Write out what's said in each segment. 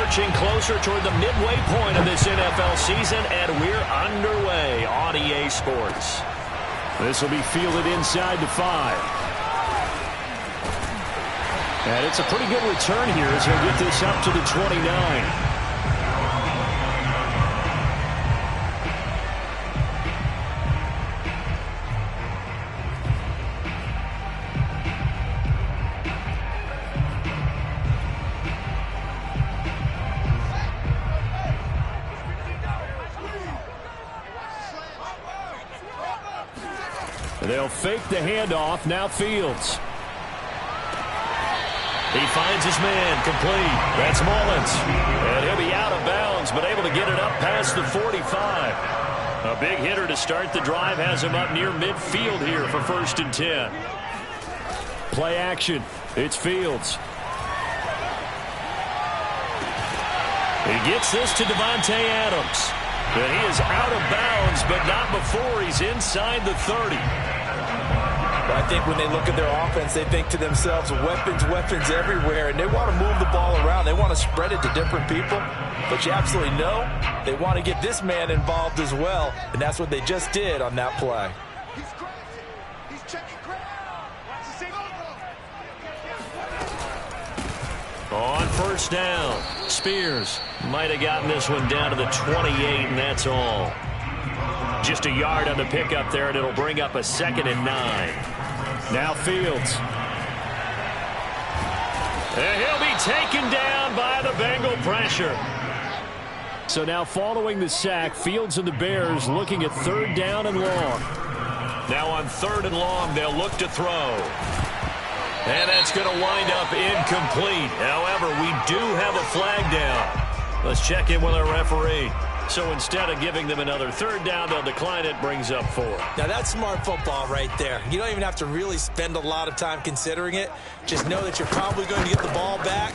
Inching closer toward the midway point of this NFL season, and we're underway on EA Sports. This will be fielded inside the 5. And it's a pretty good return here as he'll get this up to the 29. They'll fake the handoff. Now Fields. He finds his man complete. That's Mullins. And he'll be out of bounds, but able to get it up past the 45. A big hitter to start the drive has him up near midfield here for 1st and 10. Play action. It's Fields. He gets this to Devontae Adams. And he is out of bounds, but not before he's inside the 30. I think when they look at their offense, they think to themselves, weapons, weapons everywhere, and they want to move the ball around. They want to spread it to different people. But you absolutely know they want to get this man involved as well, and that's what they just did on that play. He's checking ground. On 1st down, Spears might have gotten this one down to the 28, and that's all. Just a yard on the pickup there, and it'll bring up a 2nd and 9. Now Fields. And he'll be taken down by the Bengal pressure. So now following the sack, Fields and the Bears looking at 3rd down and long. Now on 3rd and long, they'll look to throw. And that's going to wind up incomplete. However, we do have a flag down. Let's check in with our referee. So instead of giving them another 3rd down, they'll decline it, brings up 4. Now that's smart football right there. You don't even have to really spend a lot of time considering it. Just know that you're probably going to get the ball back.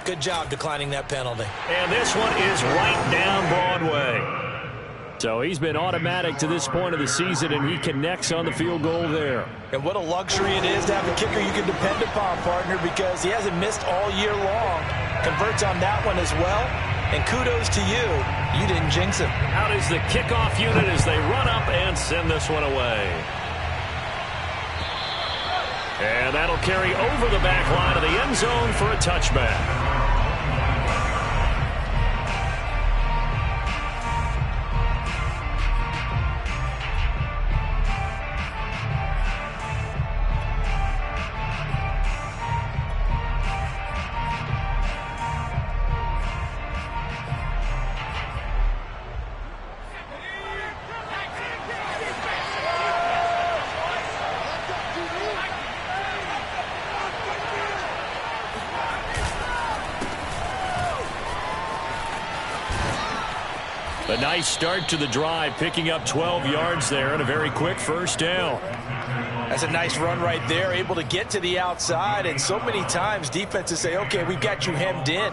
Good job declining that penalty. And this one is right down Broadway. So he's been automatic to this point of the season, and he connects on the field goal there. And what a luxury it is to have a kicker you can depend upon, partner, because he hasn't missed all year long. Converts on that one as well. And kudos to you. You didn't jinx him. Out is the kickoff unit as they run up and send this one away. And that'll carry over the back line of the end zone for a touchback. A nice start to the drive, picking up 12 yards there and a very quick 1st down. That's a nice run right there, able to get to the outside. And so many times defenses say, okay, we've got you hemmed in.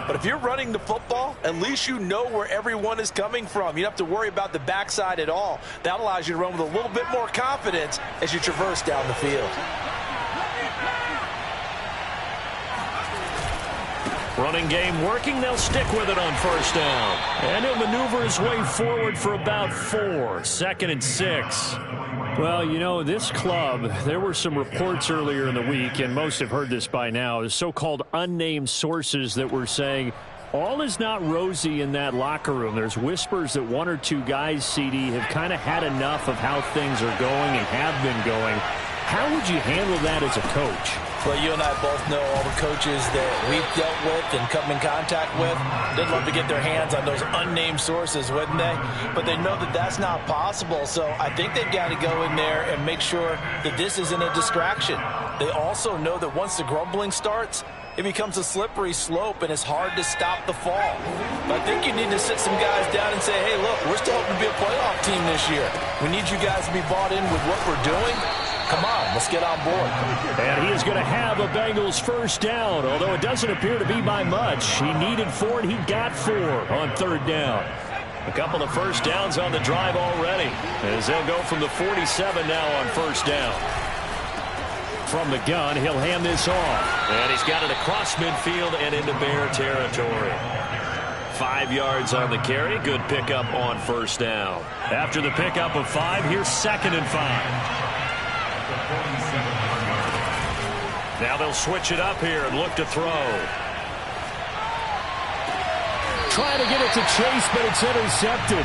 But if you're running the football, at least you know where everyone is coming from. You don't have to worry about the backside at all. That allows you to run with a little bit more confidence as you traverse down the field. Running game working. They'll stick with it on 1st down. And he'll maneuver his way forward for about 4. 2nd and 6. Well, you know, this club, there were some reports earlier in the week, and most have heard this by now, the so-called unnamed sources that were saying all is not rosy in that locker room. There's whispers that 1 or 2 guys, CD, have kind of had enough of how things are going and have been going. How would you handle that as a coach? Well, you and I both know all the coaches that we've dealt with and come in contact with. They'd love to get their hands on those unnamed sources, wouldn't they? But they know that that's not possible, so I think they've got to go in there and make sure that this isn't a distraction. They also know that once the grumbling starts, it becomes a slippery slope, and it's hard to stop the fall. But I think you need to sit some guys down and say, hey, look, we're still hoping to be a playoff team this year. We need you guys to be bought in with what we're doing. Come on, let's get on board. And he is going to have a Bengals 1st down, although it doesn't appear to be by much. He needed 4, and he got 4 on 3rd down. A couple of 1st downs on the drive already, as they'll go from the 47 now on 1st down. From the gun, he'll hand this off. And he's got it across midfield and into Bear territory. 5 yards on the carry. Good pickup on first down. After the pickup of 5, here's 2nd and 5. Now they'll switch it up here and look to throw. Trying to get it to Chase, but it's intercepted.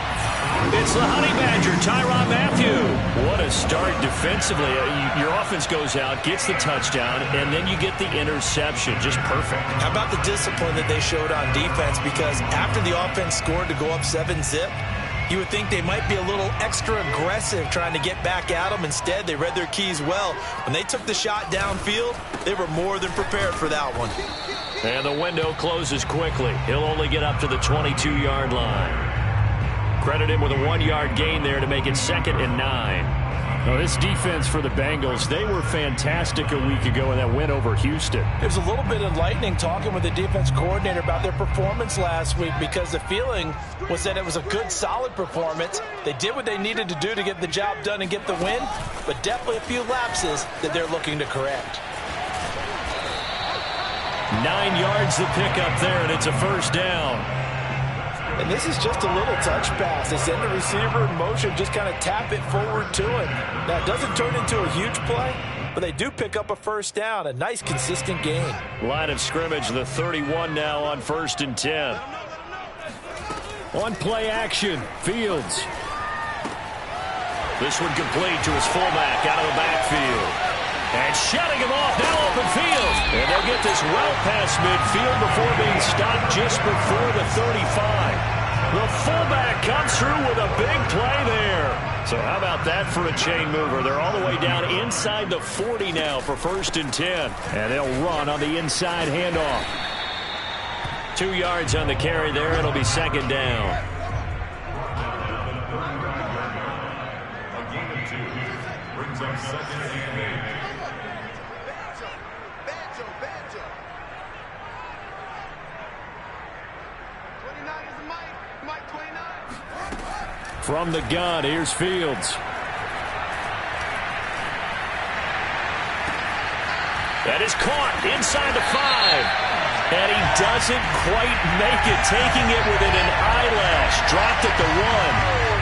It's the Honey Badger, Tyrann Mathieu. What a start defensively. Your offense goes out, gets the touchdown, and then you get the interception. Just perfect. How about the discipline that they showed on defense? Because after the offense scored to go up 7-zip, you would think they might be a little extra aggressive trying to get back at them. Instead, they read their keys well. When they took the shot downfield, they were more than prepared for that one. And the window closes quickly. He'll only get up to the 22-yard line. Credit him with a 1-yard gain there to make it 2nd and 9. Well, this defense for the Bengals, they were fantastic a week ago in that win over Houston. It was a little bit enlightening talking with the defense coordinator about their performance last week, because the feeling was that it was a good, solid performance. They did what they needed to do to get the job done and get the win, but definitely a few lapses that they're looking to correct. 9 yards the pickup there, and it's a first down. And this is just a little touch pass. They send the receiver in motion, just kind of tap it forward to him. Now, it doesn't turn into a huge play, but they do pick up a first down. A nice, consistent gain. Line of scrimmage, the 31 now on 1st and 10. On play action, Fields. This one complete to his fullback out of the backfield. And shutting him off, now open field. And they'll get this well past midfield before being stopped just before the 35. The fullback comes through with a big play there. So how about that for a chain mover? They're all the way down inside the 40 now for 1st and 10. And they'll run on the inside handoff. 2 yards on the carry there. It'll be 2nd down. A gain of 2 brings up 2nd and 8. From the gun, here's Fields. That is caught inside the 5. And he doesn't quite make it, taking it within an eyelash. Dropped at the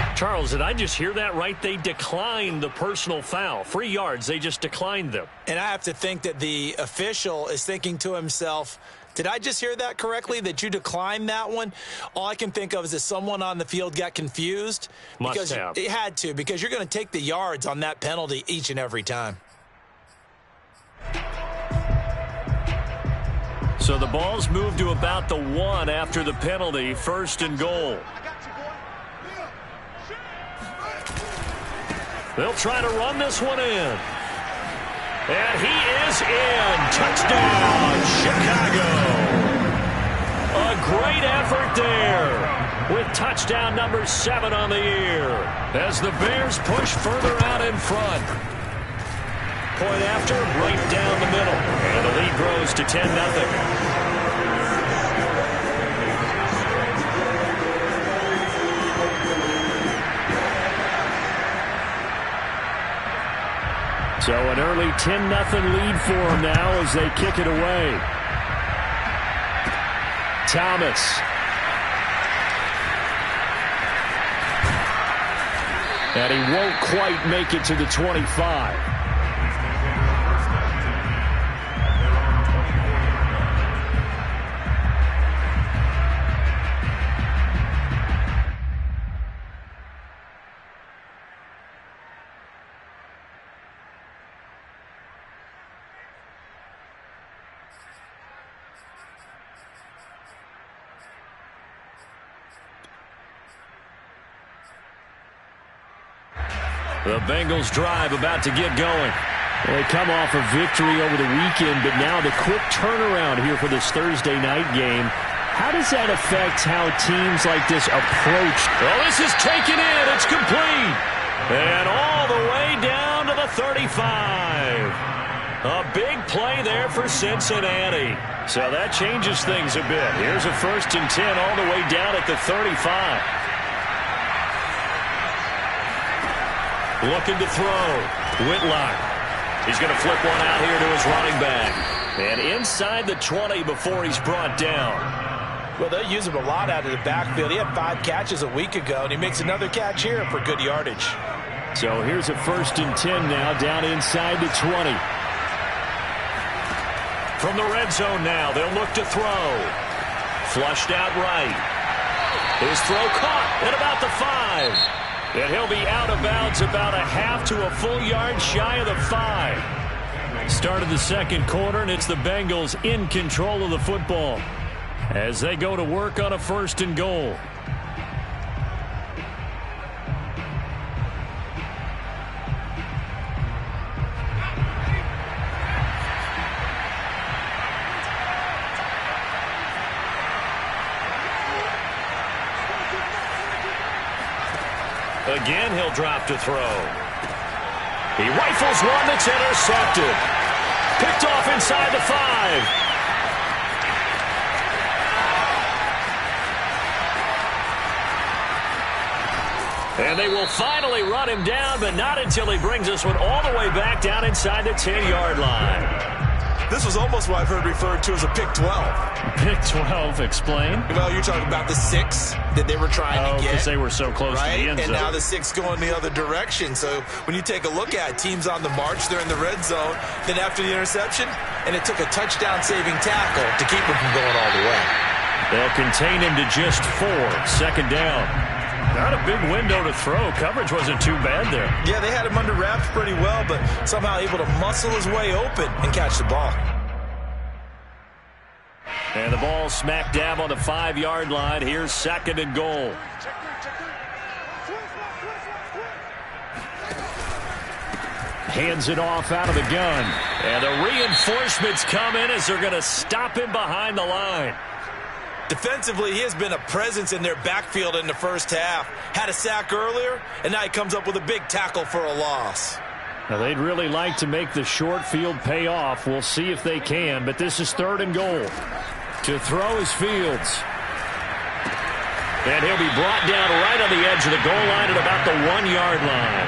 1. Charles, did I just hear that right? They declined the personal foul. 3 yards, they just declined them. And I have to think that the official is thinking to himself, did I just hear that correctly, that you declined that one? All I can think of is that someone on the field got confused. Must have. It had to, because you're going to take the yards on that penalty each and every time. So the ball's moved to about the 1 after the penalty. 1st and goal. They'll try to run this one in. And he is in. Touchdown, Chicago. A great effort there with touchdown number 7 on the year as the Bears push further out in front. Point after, right down the middle. And the lead grows to 10-0. So an early 10-0 lead for them now as they kick it away. Thomas. And he won't quite make it to the 25. The Bengals drive about to get going. They come off a victory over the weekend, but now the quick turnaround here for this Thursday night game. How does that affect how teams like this approach? Well, this is taken in. It's complete. And all the way down to the 35. A big play there for Cincinnati. So that changes things a bit. Here's a 1st and 10 all the way down at the 35. Looking to throw. Whitlock. He's going to flip one out here to his running back. And inside the 20 before he's brought down. Well, they use him a lot out of the backfield. He had 5 catches a week ago, and he makes another catch here for good yardage. So here's a 1st and 10 now, down inside the 20. From the red zone now, they'll look to throw. Flushed out right. His throw caught at about the 5. And he'll be out of bounds about a half to a full yard shy of the 5. Start of the second quarter, and it's the Bengals in control of the football as they go to work on a 1st and goal. Again, he'll drop to throw. He rifles one that's intercepted. Picked off inside the 5. And they will finally run him down, but not until he brings this one all the way back down inside the 10-yard line. This was almost what I've heard referred to as a pick 12. Pick 12, explain. Well, you're talking about the 6 that they were trying to get. Because they were so close to the end zone. And now the 6 going the other direction. So when you take a look at teams on the march, they're in the red zone. Then after the interception, and it took a touchdown-saving tackle to keep him from going all the way. They'll contain him to just 4. 2nd down. Not a big window to throw. Coverage wasn't too bad there. Yeah, they had him under wraps pretty well, but somehow able to muscle his way open and catch the ball. And the ball smack dab on the 5-yard line. Here's 2nd and goal. Hands it off out of the gun. And the reinforcements come in as they're going to stop him behind the line. Defensively, he has been a presence in their backfield in the first half. Had a sack earlier, and now he comes up with a big tackle for a loss. Now, they'd really like to make the short field pay off. We'll see if they can, but this is 3rd and goal. To throw is Fields. And he'll be brought down right on the edge of the goal line at about the 1-yard line.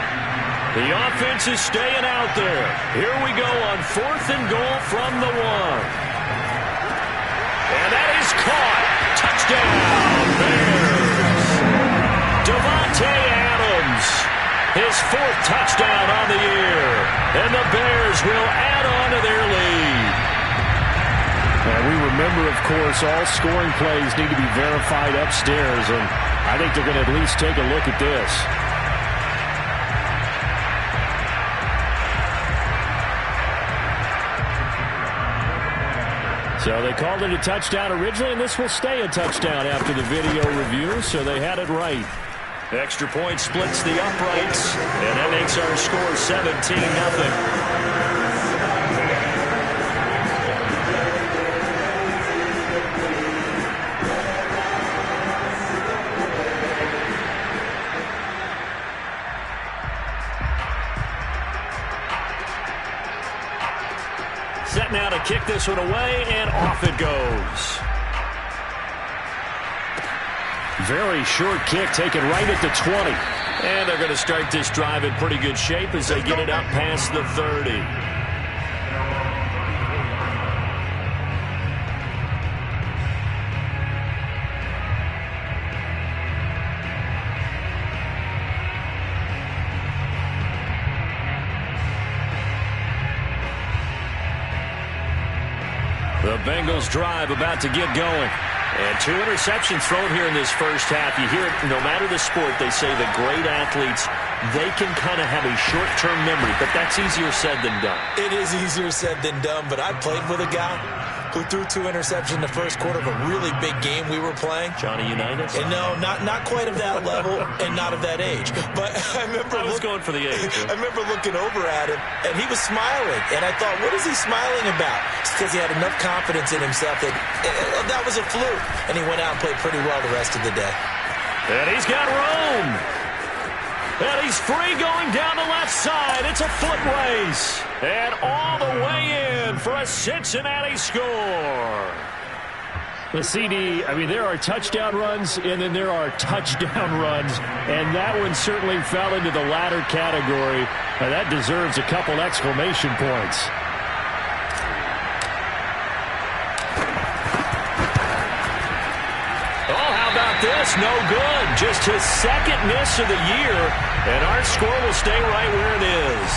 The offense is staying out there. Here we go on 4th and goal from the 1. And that is caught. Touchdown, Bears. Devontae Adams, his 4th touchdown on the year. And the Bears will add on to their lead. And we remember, of course, all scoring plays need to be verified upstairs, and I think they're going to at least take a look at this. So they called it a touchdown originally, and this will stay a touchdown after the video review, so they had it right. Extra point splits the uprights, and that makes our score 17-0. Set now to kick this one away, and off it goes. Very short kick taken right at the 20. And they're going to start this drive in pretty good shape as they get it up past the 30. The Bengals drive about to get going. And 2 interceptions thrown here in this first half. You hear it, no matter the sport, they say that great athletes, they can kind of have a short-term memory, but that's easier said than done. It is easier said than done, but I played with a guy who threw 2 interceptions in the first quarter of a really big game we were playing. Johnny Unitas? And no, not quite of that level and not of that age. But I remember I was going for the age. I remember looking over at him, and he was smiling. And I thought, what is he smiling about? It's because he had enough confidence in himself that that was a fluke. And he went out and played pretty well the rest of the day. And he's got room. And he's free going down the left side. It's a foot race. And all the way in for a Cincinnati score. The CD, I mean, there are touchdown runs, and then there are touchdown runs, and that one certainly fell into the latter category. That deserves a couple exclamation points. Oh, how about this? No good. Just his second miss of the year, and our score will stay right where it is.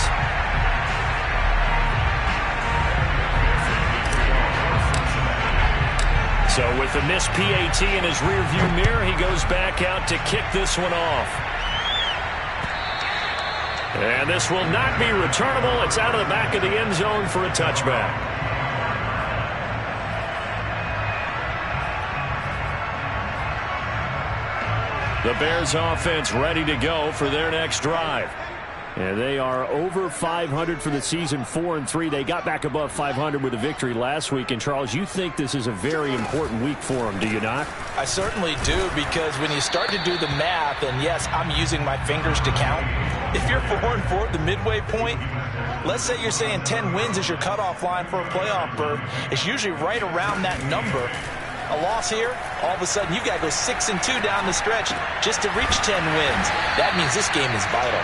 So with the missed PAT in his rearview mirror, he goes back out to kick this one off. And this will not be returnable. It's out of the back of the end zone for a touchback. The Bears offense ready to go for their next drive. And they are over 500 for the season, 4-3. They got back above 500 with a victory last week. And, Charles, you think this is a very important week for them, do you not? I certainly do, because when you start to do the math, and yes, I'm using my fingers to count. If you're 4-4 at the midway point, let's say you're saying 10 wins is your cutoff line for a playoff berth. It's usually right around that number. A loss here, all of a sudden you've got to go 6-2 down the stretch just to reach 10 wins. That means this game is vital.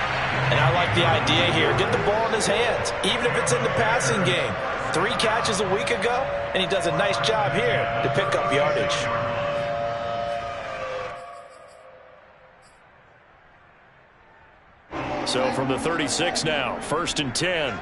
And I like the idea here. Get the ball in his hands, even if it's in the passing game. 3 catches a week ago, and he does a nice job here to pick up yardage. So from the 36 now, 1st and 10.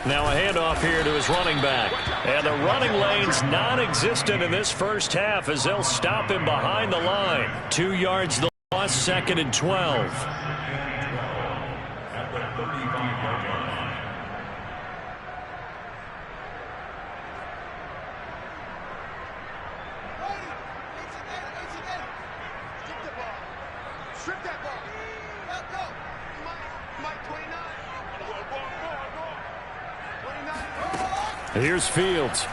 Now a handoff here to his running back. And the running lane's non-existent in this first half as they'll stop him behind the line. 2 yards the loss, 2nd and 12. At the 35-yard line. Strip that ball. Let's go. Mike 29. Here's Fields.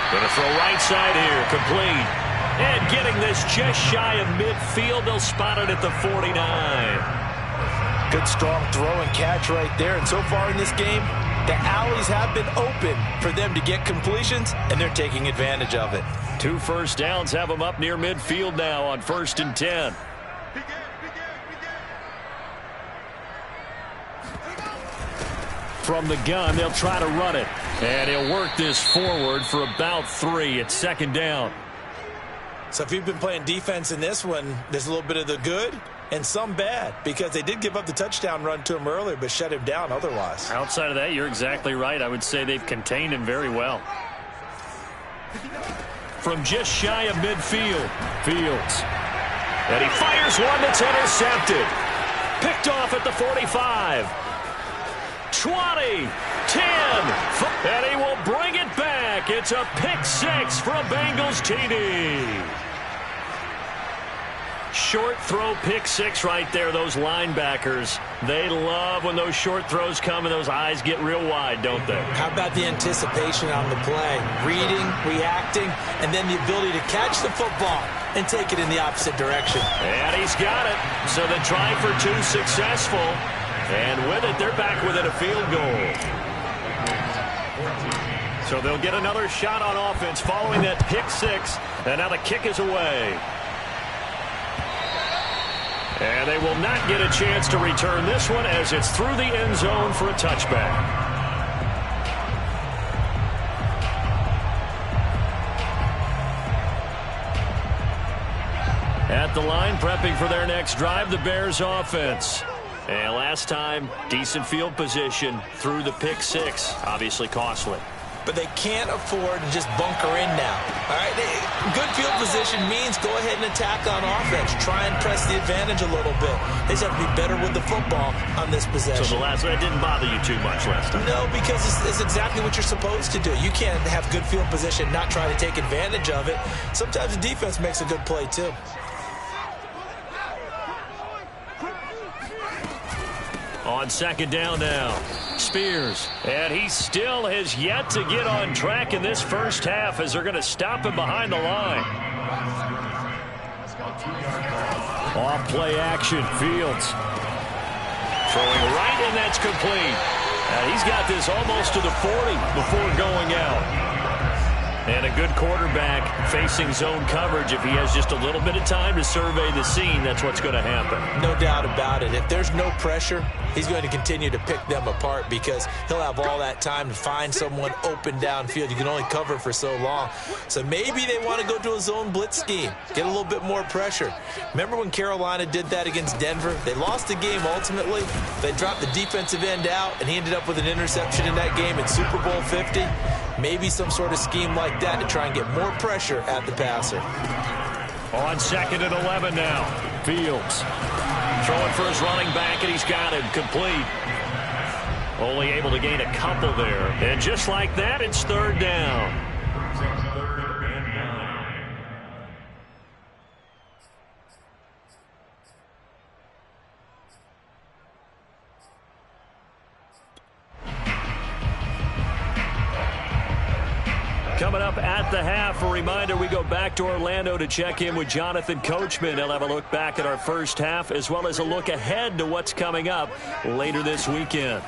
Going to throw right side here, complete. And getting this just shy of midfield. They'll spot it at the 49. Good strong throw and catch right there. And so far in this game, the alleys have been open for them to get completions, and they're taking advantage of it. 2 first downs have them up near midfield now on 1st and 10. From the gun, they'll try to run it. And he'll work this forward for about 3. It's 2nd down. So if you've been playing defense in this one, there's a little bit of the good and some bad, because they did give up the touchdown run to him earlier but shut him down otherwise. Outside of that, you're exactly right. I would say they've contained him very well. From just shy of midfield, Fields. And he fires one that's intercepted. Picked off at the 45. 20, 10, and he will bring it back. It's a pick 6 for a Bengals TD. Short throw pick 6 right there. Those linebackers, they love when those short throws come and those eyes get real wide, don't they? How about the anticipation on the play? Reading, reacting, and then the ability to catch the football and take it in the opposite direction. And he's got it. So the try for 2 successful. And with it, they're back within a field goal. So they'll get another shot on offense following that pick 6. And now the kick is away. And they will not get a chance to return this one as it's through the end zone for a touchback. At the line, prepping for their next drive, the Bears offense. And last time, decent field position through the pick 6. Obviously costly. But they can't afford to just bunker in now. All right, good field position means go ahead and attack on offense. Try and press the advantage a little bit. They just have to be better with the football on this possession. So that didn't bother you too much last time? No, because it's exactly what you're supposed to do. You can't have good field position, not try to take advantage of it. Sometimes the defense makes a good play too. On 2nd down now, Spears. And he still has yet to get on track in this first half as they're going to stop him behind the line. Off play action, Fields. Throwing right, and that's complete. He's got this almost to the 40 before going out. And a good quarterback facing zone coverage. If he has just a little bit of time to survey the scene, that's what's going to happen. No doubt about it. If there's no pressure, he's going to continue to pick them apart because he'll have all that time to find someone open downfield. You can only cover for so long. So maybe they want to go to a zone blitz scheme, get a little bit more pressure. Remember when Carolina did that against Denver? They lost the game ultimately. They dropped the defensive end out, and he ended up with an interception in that game in Super Bowl 50. Maybe some sort of scheme like that to try and get more pressure at the passer. On 2nd and 11 now. Fields throwing for his running back, and he's got him complete. Only able to gain a couple there. And just like that, it's 3rd down. Coming up at the half, a reminder, we go back to Orlando to check in with Jonathan Coachman. He'll have a look back at our first half as well as a look ahead to what's coming up later this weekend.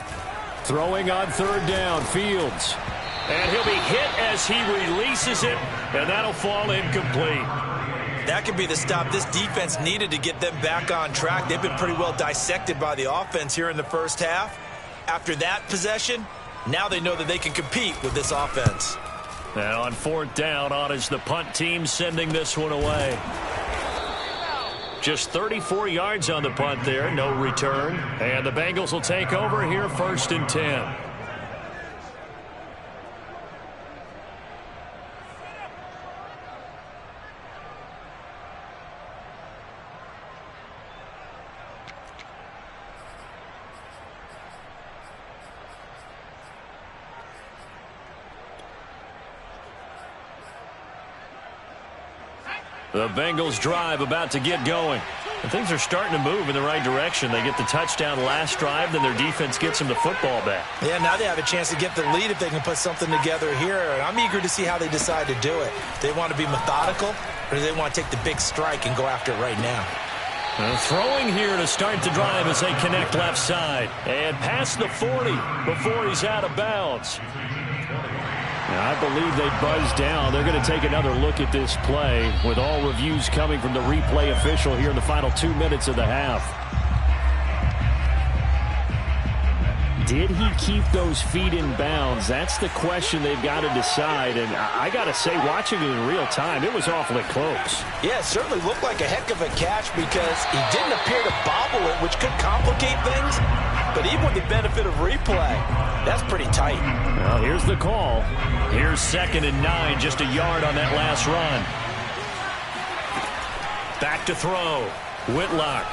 throwing on 3rd down. Fields. And he'll be hit as he releases it, and that'll fall incomplete. That could be the stop this defense needed to get them back on track. They've been pretty well dissected by the offense here in the first half. After that possession, now they know that they can compete with this offense. And on 4th down, on is the punt team sending this one away. Just 34 yards on the punt there, no return. And the Bengals will take over here 1st and 10. The Bengals drive about to get going. And things are starting to move in the right direction. They get the touchdown last drive, then their defense gets them the football back. Yeah, now they have a chance to get the lead if they can put something together here. And I'm eager to see how they decide to do it. Do they want to be methodical, or do they want to take the big strike and go after it right now? Throwing here to start the drive as they connect left side. And past the 40 before he's out of bounds. I believe they buzzed down. They're going to take another look at this play with all reviews coming from the replay official here in the final 2 minutes of the half. Did he keep those feet in bounds? That's the question they've got to decide. And I got to say, watching it in real time, it was awfully close. Yeah, it certainly looked like a heck of a catch because he didn't appear to bobble it, which could complicate things. But even with the benefit of replay, that's pretty tight. Well, here's the call. Here's 2nd and 9, just a yard on that last run. Back to throw. Whitlock.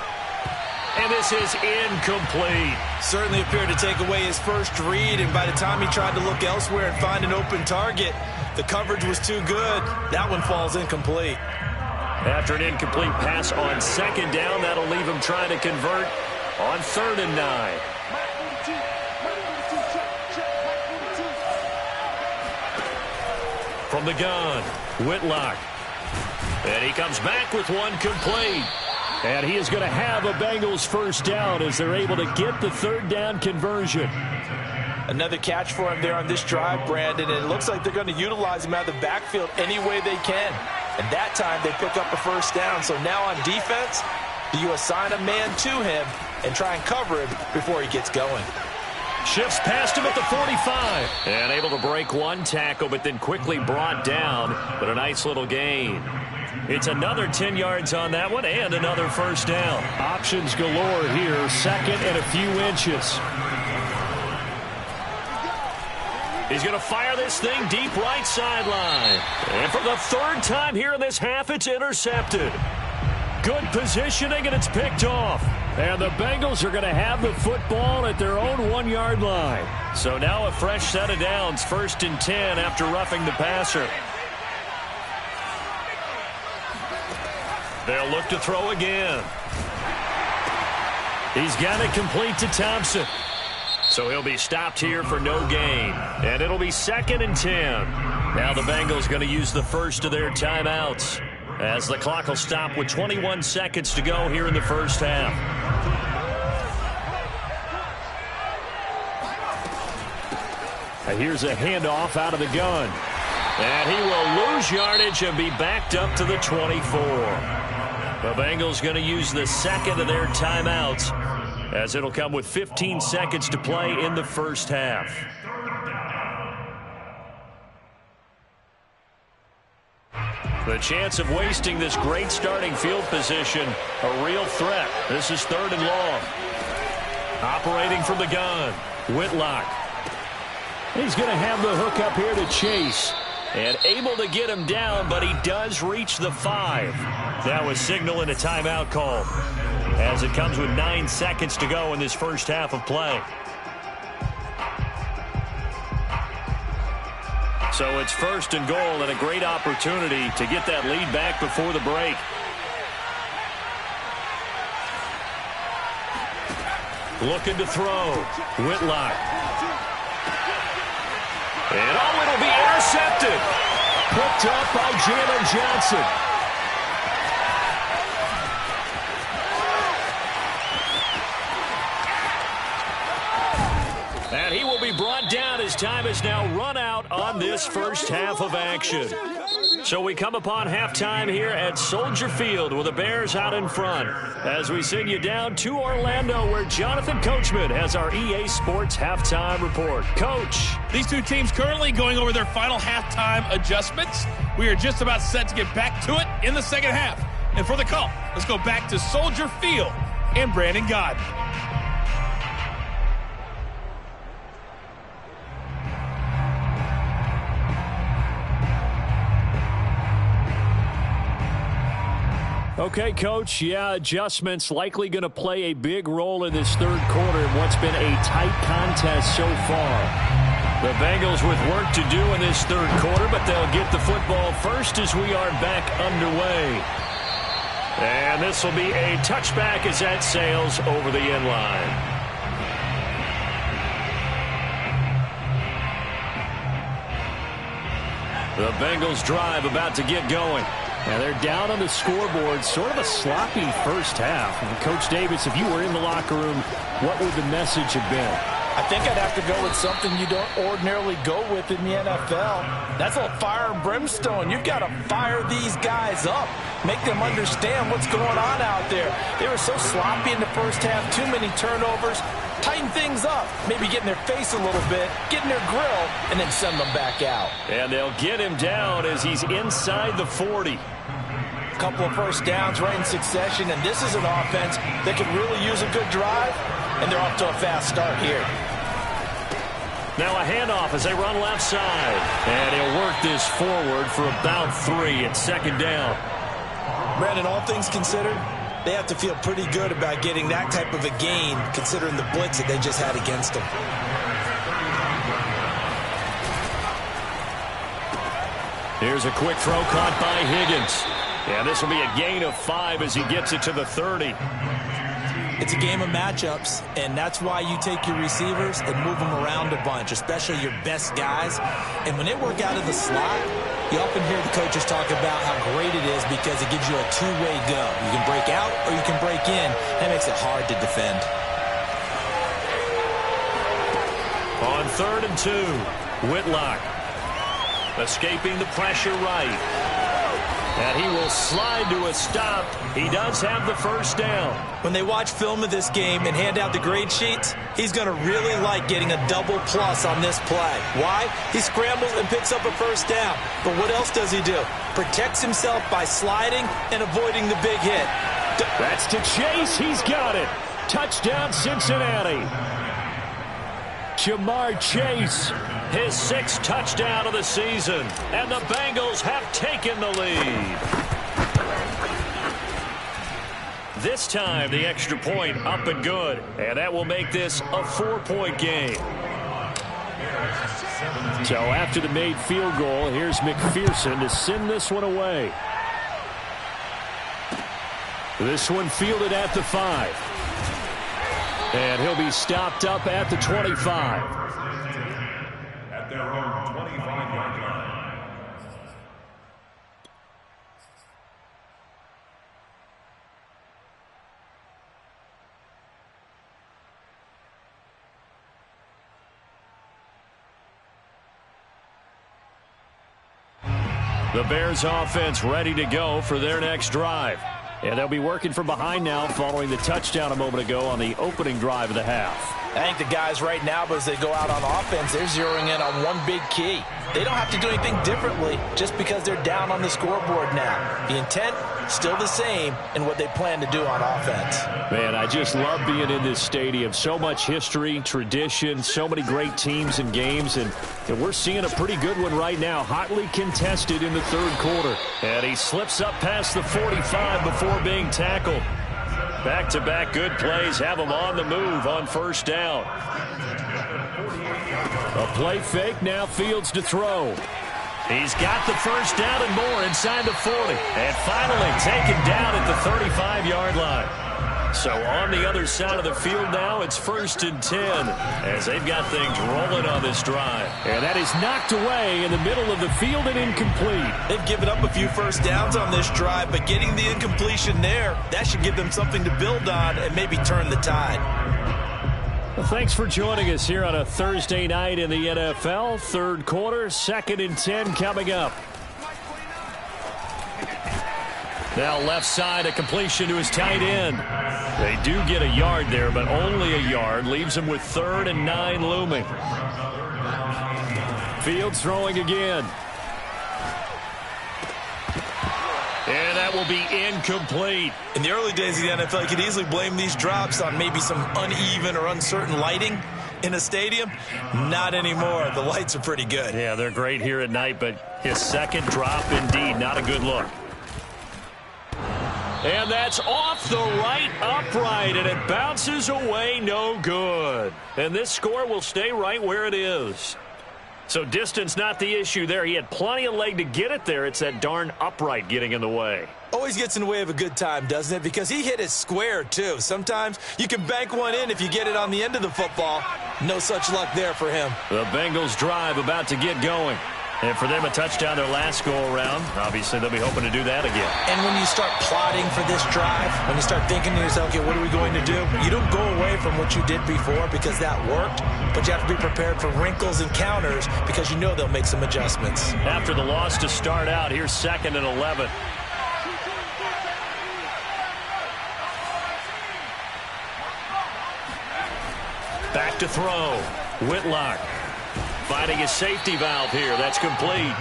And this is incomplete. Certainly appeared to take away his first read, and by the time he tried to look elsewhere and find an open target, the coverage was too good. That one falls incomplete. After an incomplete pass on 2nd down, that'll leave him trying to convert on 3rd and 9. From the gun, Whitlock. And he comes back with one complete. And he is going to have a Bengals 1st down as they're able to get the 3rd down conversion. Another catch for him there on this drive, Brandon, and it looks like they're going to utilize him out of the backfield any way they can. And that time they pick up a 1st down. So now on defense, do you assign a man to him and try and cover him before he gets going? Shifts past him at the 45. And able to break one tackle, but then quickly brought down. But a nice little gain. It's another 10 yards on that one and another 1st down. Options galore here. 2nd and a few inches. He's going to fire this thing deep right sideline. And for the 3rd time here in this half, it's intercepted. Good positioning, and it's picked off. And the Bengals are going to have the football at their own 1-yard line. So now a fresh set of downs, 1st and 10 after roughing the passer. They'll look to throw again. He's got it complete to Thompson. So he'll be stopped here for no gain. And it'll be 2nd and 10. Now the Bengals going to use the first of their timeouts, as the clock will stop with 21 seconds to go here in the first half. And here's a handoff out of the gun. And he will lose yardage and be backed up to the 24. The Bengals going to use the second of their timeouts, as it'll come with 15 seconds to play in the first half. The chance of wasting this great starting field position, a real threat. This is 3rd and long. Operating from the gun, Whitlock. He's going to have the hook up here to Chase. And able to get him down, but he does reach the 5. That was signaling a timeout call, as it comes with 9 seconds to go in this first half of play. So it's 1st and goal, and a great opportunity to get that lead back before the break. Looking to throw. Whitlock. And it'll be intercepted. Picked up by Jalen Johnson. And he will be brought down as time has now run out on this first half of action. So we come upon halftime here at Soldier Field with the Bears out in front, as we send you down to Orlando, where Jonathan Coachman has our EA Sports halftime report. Coach. These two teams currently going over their final halftime adjustments. We are just about set to get back to it in the second half. And for the call, let's go back to Soldier Field and Brandon Godden. Okay, Coach, yeah, adjustments likely going to play a big role in this third quarter in what's been a tight contest so far. The Bengals with work to do in this third quarter, but they'll get the football first as we are back underway. And this will be a touchback as that sails over the end line. The Bengals drive about to get going. Now they're down on the scoreboard, sort of a sloppy first half. And Coach Davis, if you were in the locker room, what would the message have been? I think I'd have to go with something you don't ordinarily go with in the NFL. That's a fire and brimstone. You've got to fire these guys up. Make them understand what's going on out there. They were so sloppy in the first half, too many turnovers. Tighten things up, maybe get in their face a little bit, get in their grill, and then send them back out. And they'll get him down as he's inside the 40. A couple of first downs right in succession, and this is an offense that could really use a good drive, and they're off to a fast start here. Now a handoff as they run left side. And he'll work this forward for about 3 at second down. Brandon, all things considered, they have to feel pretty good about getting that type of a gain, considering the blitz that they just had against them. Here's a quick throw caught by Higgins. And this will be a gain of 5 as he gets it to the 30. It's a game of matchups, and that's why you take your receivers and move them around a bunch, especially your best guys. And when they work out of the slot, you often hear the coaches talk about how great it is because it gives you a two-way go. You can break out or you can break in. That makes it hard to defend. On 3rd and 2, Whitlock escaping the pressure right. And he will slide to a stop. He does have the first down. When they watch film of this game and hand out the grade sheets, he's going to really like getting a double plus on this play. Why? He scrambles and picks up a first down. But what else does he do? Protects himself by sliding and avoiding the big hit. That's to Chase. He's got it. Touchdown, Cincinnati. Jamar Chase, his 6th touchdown of the season, and the Bengals have taken the lead. This time, the extra point up and good, and that will make this a 4-point game. So after the made field goal, here's McPherson to send this one away. This one fielded at the 5. And he'll be stopped up at the 25. At their own 25-yard line. The Bears offense ready to go for their next drive. And they'll be working from behind now following the touchdown a moment ago on the opening drive of the half. I think the guys right now, as they go out on offense, they're zeroing in on one big key. They don't have to do anything differently just because they're down on the scoreboard now. The intent, still the same in what they plan to do on offense. Man, I just love being in this stadium. So much history, tradition, so many great teams and games, and we're seeing a pretty good one right now. Hotly contested in the third quarter. And he slips up past the 45 before being tackled. Back-to-back good plays have him on the move on first down. A play fake, now Fields to throw. He's got the first down and more inside the 40. And finally taken down at the 35-yard line. So on the other side of the field now, it's 1st and 10 as they've got things rolling on this drive. And that is knocked away in the middle of the field and incomplete. They've given up a few first downs on this drive, but getting the incompletion there, that should give them something to build on and maybe turn the tide. Well, thanks for joining us here on a Thursday night in the NFL. Third quarter, 2nd and 10 coming up. Now left side, a completion to his tight end. They do get a yard there, but only a yard. Leaves him with 3rd and 9 looming. Fields throwing again. And that will be incomplete. In the early days of the NFL, you could easily blame these drops on maybe some uneven or uncertain lighting in a stadium. Not anymore. The lights are pretty good. Yeah, they're great here at night, but his second drop, indeed, not a good look. And that's off the right upright, and it bounces away, no good. And this score will stay right where it is. So distance not the issue there. He had plenty of leg to get it there. It's that darn upright getting in the way. Always gets in the way of a good time, doesn't it? Because he hit it square, too. Sometimes you can bank one in if you get it on the end of the football. No such luck there for him. The Bengals drive about to get going. And for them, a touchdown their last go-around. Obviously, they'll be hoping to do that again. And when you start plotting for this drive, when you start thinking to yourself, okay, what are we going to do? You don't go away from what you did before because that worked, but you have to be prepared for wrinkles and counters because you know they'll make some adjustments. After the loss to start out, here's 2nd and 11. Back to throw. Whitlock. Finding his safety valve here. That's complete.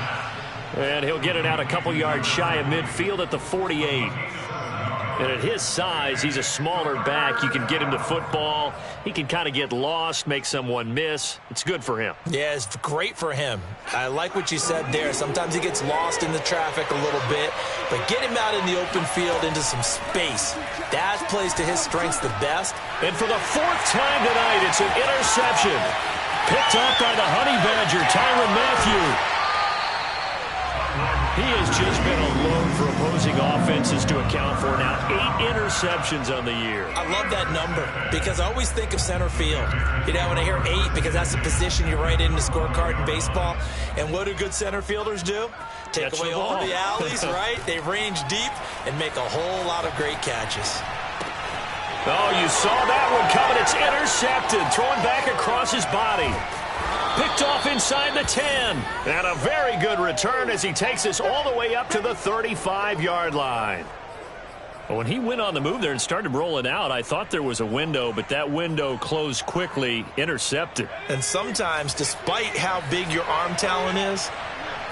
And he'll get it out a couple yards shy of midfield at the 48. And at his size, he's a smaller back. You can get him to football. He can kind of get lost, make someone miss. It's good for him. Yeah, it's great for him. I like what you said there. Sometimes he gets lost in the traffic a little bit, but get him out in the open field into some space. That plays to his strengths the best. And for the 4th time tonight, it's an interception. Picked up by the Honey Badger, Tyrann Mathieu. He has just been a load for opposing offenses to account for now. 8 interceptions on the year. I love that number because I always think of center field. You know, when I hear 8, because that's the position you write in the scorecard in baseball. And what do good center fielders do? Take away all the alleys, right? They range deep and make a whole lot of great catches. Oh, you saw that one coming. It's intercepted. Throwing back across his body. Picked off inside the 10. And a very good return as he takes us all the way up to the 35-yard line. When he went on the move there and started rolling out, I thought there was a window, but that window closed quickly, intercepted. And sometimes, despite how big your arm talent is,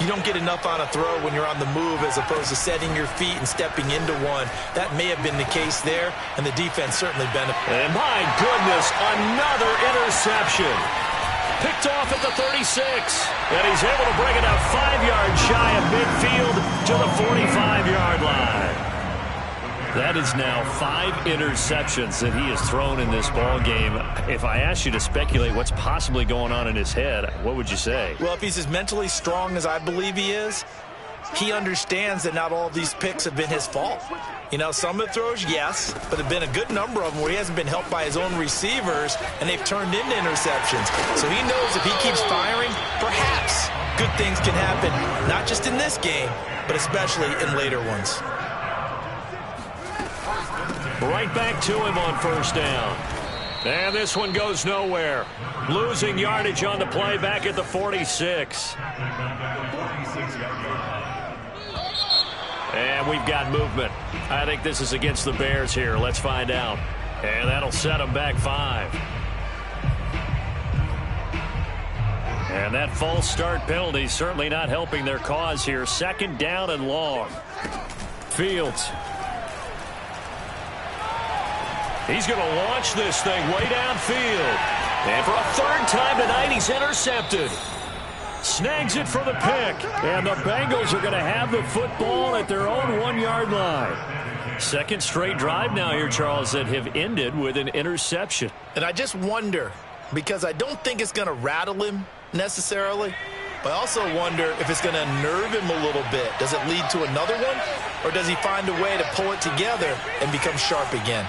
you don't get enough on a throw when you're on the move as opposed to setting your feet and stepping into one. That may have been the case there, and the defense certainly benefited. And my goodness, another interception. Picked off at the 36. And he's able to bring it up 5 yards shy of midfield to the 45-yard line. That is now 5 interceptions that he has thrown in this ball game. If I asked you to speculate what's possibly going on in his head, what would you say? Well, if he's as mentally strong as I believe he is, he understands that not all of these picks have been his fault. You know, some of the throws, yes, but there have been a good number of them where he hasn't been helped by his own receivers, and they've turned into interceptions. So he knows if he keeps firing, perhaps good things can happen, not just in this game, but especially in later ones. Right back to him on first down. And this one goes nowhere. Losing yardage on the play back at the 46. And we've got movement. I think this is against the Bears here. Let's find out. And that'll set them back 5. And that false start penalty certainly not helping their cause here. 2nd down and long. Fields. He's going to launch this thing way downfield. And for a 3rd time tonight, he's intercepted. Snags it for the pick. And the Bengals are going to have the football at their own 1-yard line. 2nd straight drive now here, Charles, that have ended with an interception. And I just wonder, because I don't think it's going to rattle him necessarily, but I also wonder if it's going to nerve him a little bit. Does it lead to another one, or does he find a way to pull it together and become sharp again?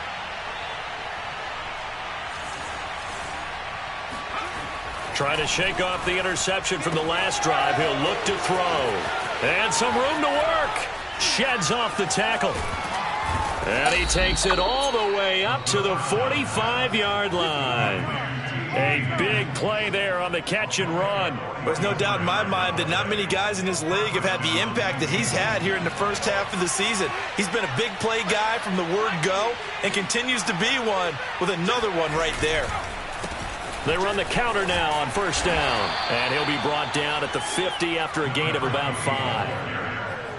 Trying to shake off the interception from the last drive. He'll look to throw. And some room to work. Sheds off the tackle. And he takes it all the way up to the 45-yard line. A big play there on the catch and run. There's no doubt in my mind that not many guys in this league have had the impact that he's had here in the first half of the season. He's been a big play guy from the word go and continues to be one with another one right there. They run the counter now on 1st down. And he'll be brought down at the 50 after a gain of about 5.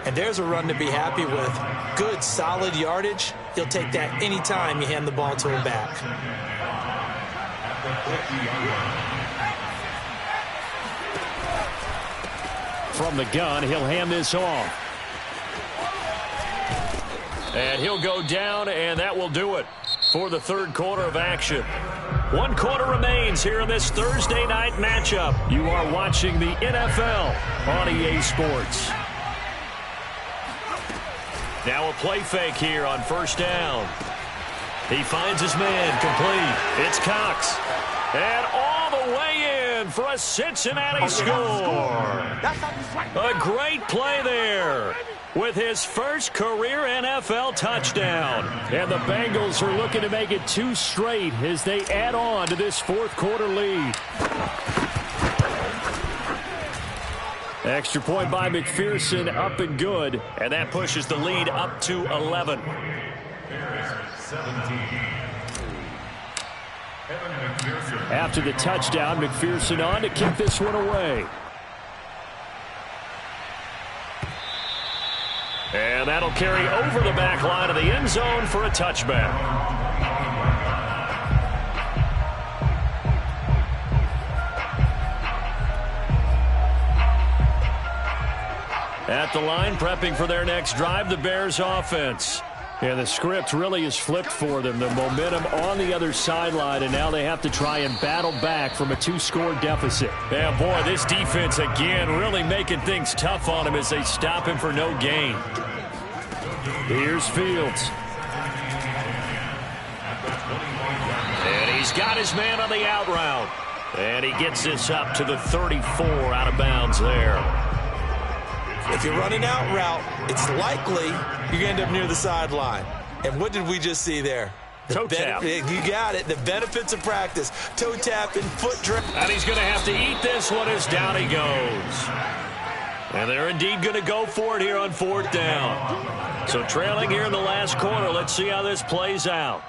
And there's a run to be happy with. Good, solid yardage. He'll take that any time you hand the ball to him back. From the gun, he'll hand this off. And he'll go down, and that will do it for the 3rd quarter of action. 1 quarter remains here in this Thursday night matchup. You are watching the NFL on EA Sports. Now a play fake here on 1st down. He finds his man complete. It's Cox. And all the way in for a Cincinnati score. A great play there with his first career NFL touchdown. And the Bengals are looking to make it 2 straight as they add on to this 4th quarter lead. Extra point by McPherson, up and good. And that pushes the lead up to 11. After the touchdown, McPherson on to kick this one away. And that'll carry over the back line of the end zone for a touchback. At the line, prepping for their next drive, the Bears offense. And the script really is flipped for them. The momentum on the other sideline, and now they have to try and battle back from a 2-score deficit. Yeah, boy, this defense again really making things tough on him as they stop him for no gain. Here's Fields. And he's got his man on the out route. And he gets this up to the 34 out of bounds there. If you're running out route, it's likely you're going to end up near the sideline. And what did we just see there? Toe tap. You got it. The benefits of practice. Toe tapping, foot drag. And he's going to have to eat this one as down he goes. And they're indeed going to go for it here on 4th down. So trailing here in the last quarter. Let's see how this plays out.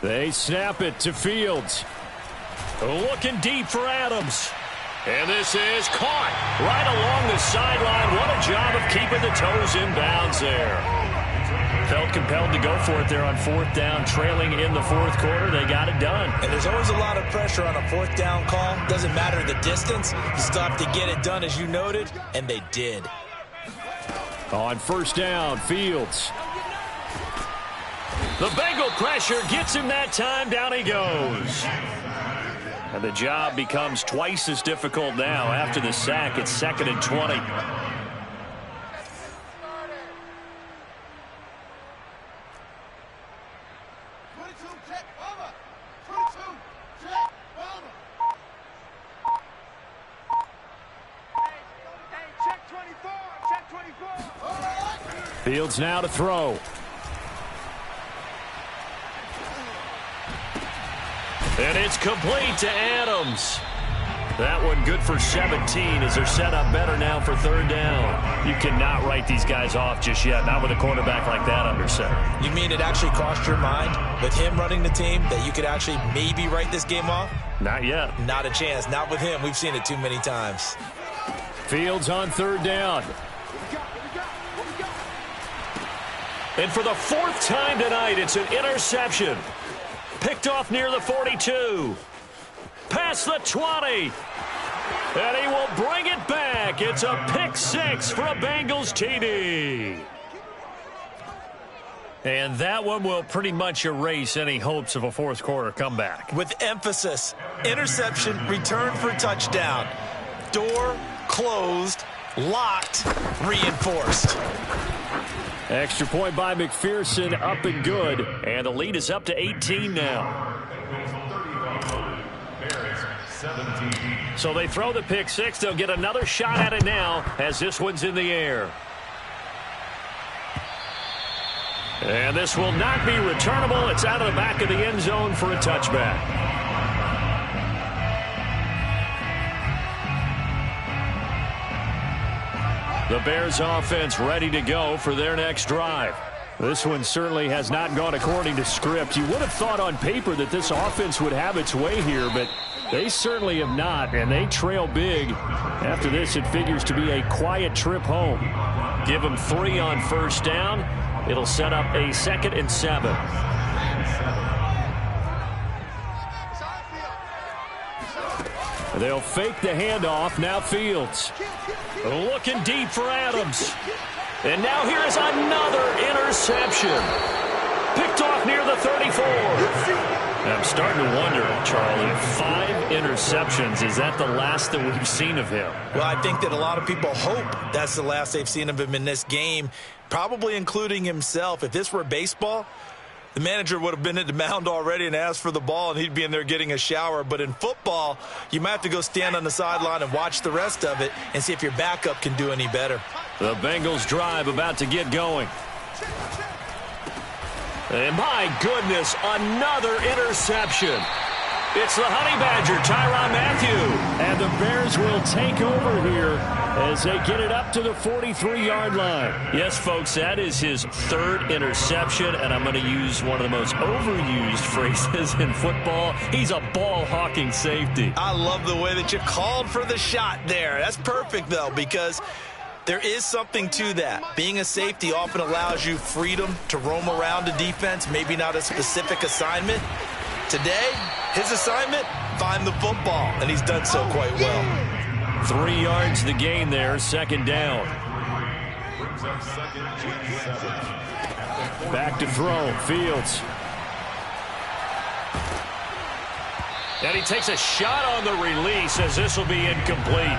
They snap it to Fields. Looking deep for Adams. And this is caught right along the sideline. What a job of keeping the toes in bounds there. Felt compelled to go for it there on 4th down, trailing in the 4th quarter. They got it done. And there's always a lot of pressure on a 4th down call. Doesn't matter the distance. You still have to get it done, as you noted, and they did. On 1st down, Fields. The Bengal pressure gets him that time. Down he goes. And the job becomes twice as difficult now after the sack. It's 2nd and 20. Hey, check 24. Fields now to throw. And it's complete to Adams. That one good for 17 as they're set up better now for third down. You cannot write these guys off just yet, not with a quarterback like that under center. You mean it actually crossed your mind with him running the team that you could actually maybe write this game off? Not yet. Not a chance. Not with him. We've seen it too many times. Fields on third down. And for the fourth time tonight, it's an interception. Picked off near the 42. Past the 20. And he will bring it back. It's a pick six for a Bengals TD. And that one will pretty much erase any hopes of a fourth quarter comeback. With emphasis, interception, return for touchdown. Door closed, locked, reinforced. Extra point by McPherson, up and good. And the lead is up to 18 now. So they throw the pick six. They'll get another shot at it now as this one's in the air. And this will not be returnable. It's out of the back of the end zone for a touchback. The Bears offense ready to go for their next drive. This one certainly has not gone according to script. You would have thought on paper that this offense would have its way here, but they certainly have not, and they trail big. After this, it figures to be a quiet trip home. Give them 3 on first down. It'll set up a 2nd and 7. They'll fake the handoff. Now Fields. Looking deep for Adams. And now here is another interception. Picked off near the 34. I'm starting to wonder, Charlie, 5 interceptions. Is that the last that we've seen of him? Well, I think that a lot of people hope that's the last they've seen of him in this game, probably including himself. If this were baseball, the manager would have been at the mound already and asked for the ball, and he'd be in there getting a shower. But in football, you might have to go stand on the sideline and watch the rest of it and see if your backup can do any better. The Bengals drive about to get going. And my goodness, another interception. It's the Honey Badger, Tyrann Mathieu. And the Bears will take over here as they get it up to the 43-yard line. Yes, folks, that is his 3rd interception, and I'm going to use one of the most overused phrases in football. He's a ball-hawking safety. I love the way that you called for the shot there. That's perfect, though, because there is something to that. Being a safety often allows you freedom to roam around the defense, maybe not a specific assignment. Today, his assignment, find the football, and he's done so quite well. 3 yards the gain there, 2nd down. Back to throw, Fields. And he takes a shot on the release as this will be incomplete.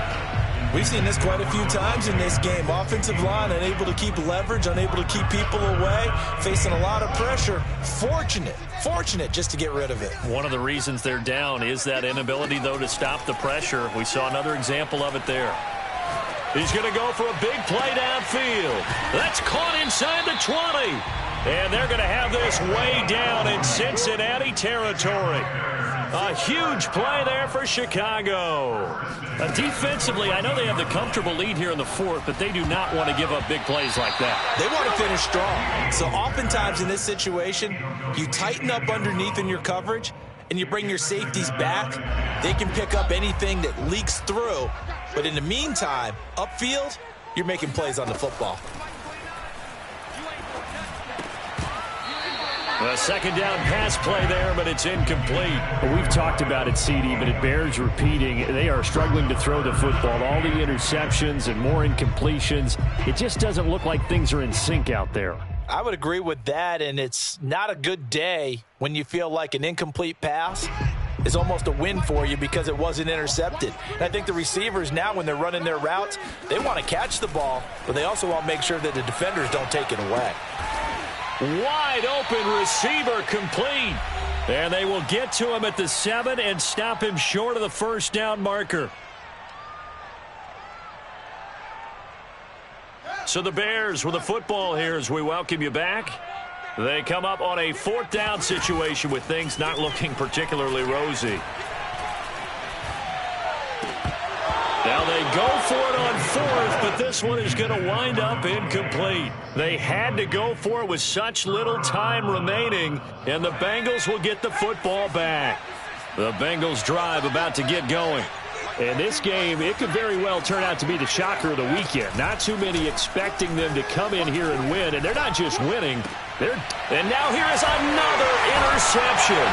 We've seen this quite a few times in this game. Offensive line unable to keep leverage, unable to keep people away, facing a lot of pressure. Fortunate just to get rid of it. One of the reasons they're down is that inability, though, to stop the pressure. We saw another example of it there. He's going to go for a big play downfield. That's caught inside the 20. And they're going to have this way down in Cincinnati territory. A huge play there for Chicago. Defensively, I know they have the comfortable lead here in the 4th, but they do not want to give up big plays like that. They want to finish strong. So oftentimes in this situation, you tighten up underneath in your coverage, and you bring your safeties back. They can pick up anything that leaks through. But in the meantime, upfield, you're making plays on the football. A 2nd down pass play there, but it's incomplete. Well, we've talked about it, CD, but it bears repeating. They are struggling to throw the football. All the interceptions and more incompletions. It just doesn't look like things are in sync out there. I would agree with that, and it's not a good day when you feel like an incomplete pass is almost a win for you because it wasn't intercepted. And I think the receivers now, when they're running their routes, they want to catch the ball, but they also want to make sure that the defenders don't take it away. Wide open receiver complete. And they will get to him at the 7 and stop him short of the 1st down marker. So the Bears with the football here as we welcome you back. They come up on a 4th down situation with things not looking particularly rosy. Now they go for it on 4th, but this one is going to wind up incomplete. They had to go for it with such little time remaining, and the Bengals will get the football back. The Bengals drive about to get going. And this game, it could very well turn out to be the shocker of the weekend. Not too many expecting them to come in here and win, and they're not just winning. And now here is another interception.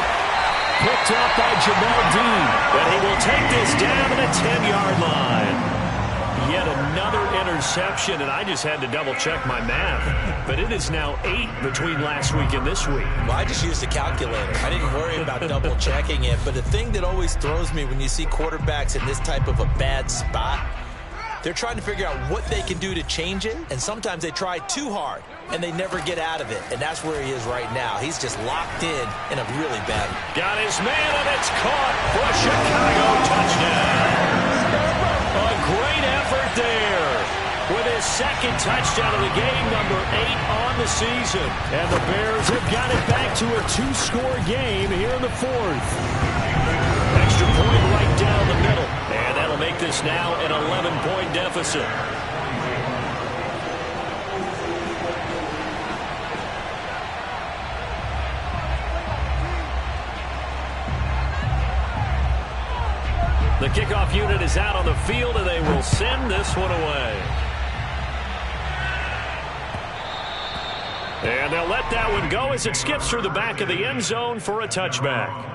Picked up by Jamel Dean, and he will take this down to the 10-yard line. Yet another interception, and I just had to double-check my math. But it is now 8 between last week and this week. Well, I just used a calculator. I didn't worry about double-checking it. But the thing that always throws me when you see quarterbacks in this type of a bad spot, they're trying to figure out what they can do to change it, and sometimes they try too hard, and they never get out of it. And that's where he is right now. He's just locked in a really bad. Got his man, and it's caught for a Chicago touchdown. A great effort there with his 2nd touchdown of the game, number 8 on the season. And the Bears have got it back to a 2-score game here in the 4th. Extra point right down the middle. And that'll make this now an 11-point deficit. The kickoff unit is out on the field, and they will send this one away. And they'll let that one go as it skips through the back of the end zone for a touchback.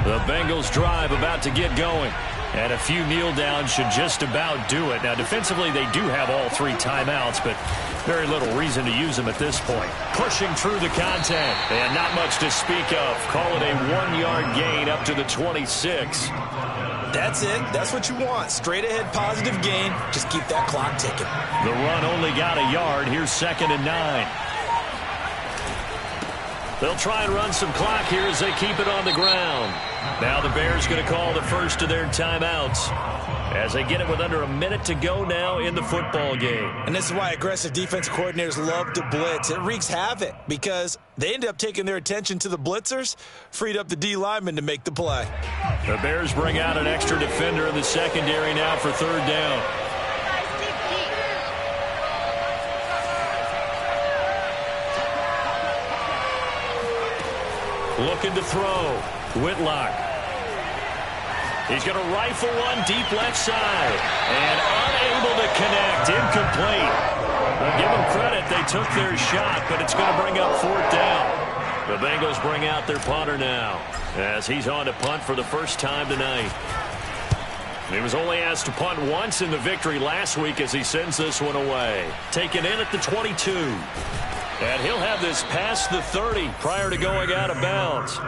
The Bengals drive about to get going. And a few kneel downs should just about do it. Now, defensively, they do have all 3 timeouts, but very little reason to use them at this point. Pushing through the contact, and not much to speak of. Call it a 1-yard gain up to the 26. That's it. That's what you want. Straight ahead positive gain. Just keep that clock ticking. The run only got a yard. Here's 2nd and 9. They'll try and run some clock here as they keep it on the ground. Now the Bears going to call the first of their timeouts as they get it with under a minute to go now in the football game. And this is why aggressive defensive coordinators love to blitz. It wreaks havoc because they end up taking their attention to the blitzers, freed up the D lineman to make the play. The Bears bring out an extra defender in the secondary now for 3rd down. Looking to throw. Whitlock. He's going to rifle one deep left side. And unable to connect. Incomplete. Well, give them credit. They took their shot, but it's going to bring up 4th down. The Bengals bring out their punter now as he's on to punt for the first time tonight. He was only asked to punt once in the victory last week as he sends this one away. Taken in at the 22. And he'll have this past the 30 prior to going out of bounds.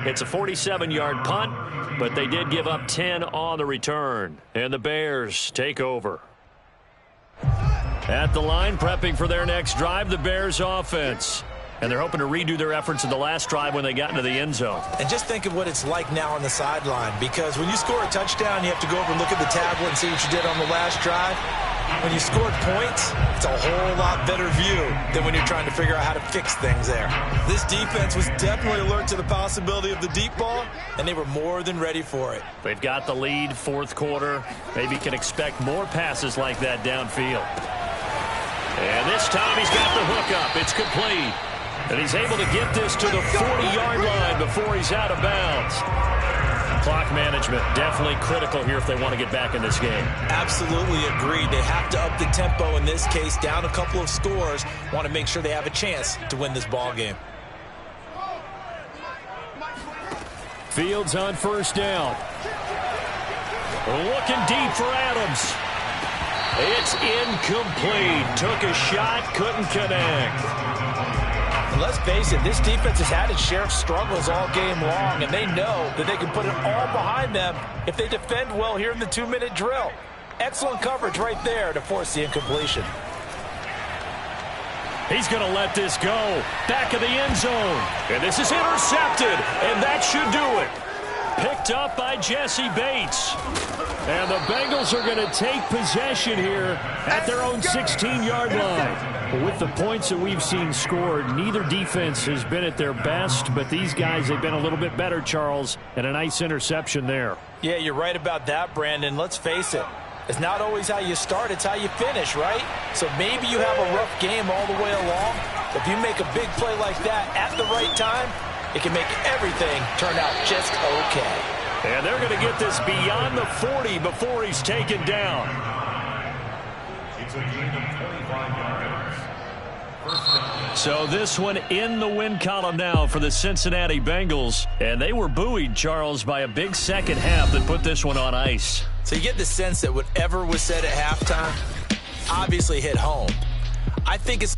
It's a 47-yard punt, but they did give up 10 on the return. And the Bears take over. At the line, prepping for their next drive, the Bears offense. And they're hoping to redo their efforts in the last drive when they got into the end zone. And just think of what it's like now on the sideline, because when you score a touchdown, you have to go over and look at the tablet and see what you did on the last drive. When you scored points, it's a whole lot better view than when you're trying to figure out how to fix things there. This defense was definitely alert to the possibility of the deep ball, and they were more than ready for it. They've got the lead, 4th quarter. Maybe can expect more passes like that downfield. And this time he's got the hook up. It's complete. And he's able to get this to the 40-yard line before he's out of bounds. Clock management definitely critical here if they want to get back in this game. Absolutely agreed. They have to up the tempo in this case, down a couple of scores. Want to make sure they have a chance to win this ball game. Fields on 1st down. Looking deep for Adams. It's incomplete. Took a shot, couldn't connect. And let's face it, this defense has had its share of struggles all game long, and they know that they can put it all behind them if they defend well here in the 2-minute drill. Excellent coverage right there to force the incompletion. He's going to let this go. Back of the end zone. And this is intercepted, and that should do it. Picked up by Jesse Bates. And the Bengals are going to take possession here at their own 16-yard line. But with the points that we've seen scored, neither defense has been at their best, but these guys, they've been a little bit better, Charles, and a nice interception there. Yeah, you're right about that, Brandon. Let's face it. It's not always how you start, it's how you finish, right? So maybe you have a rough game all the way along. If you make a big play like that at the right time, it can make everything turn out just okay. And they're going to get this beyond the 40 before he's taken down. It's a gain of 25 yards. First down. So this one in the win column now for the Cincinnati Bengals. And they were buoyed, Charles, by a big second half that put this one on ice. So you get the sense that whatever was said at halftime obviously hit home. I think it's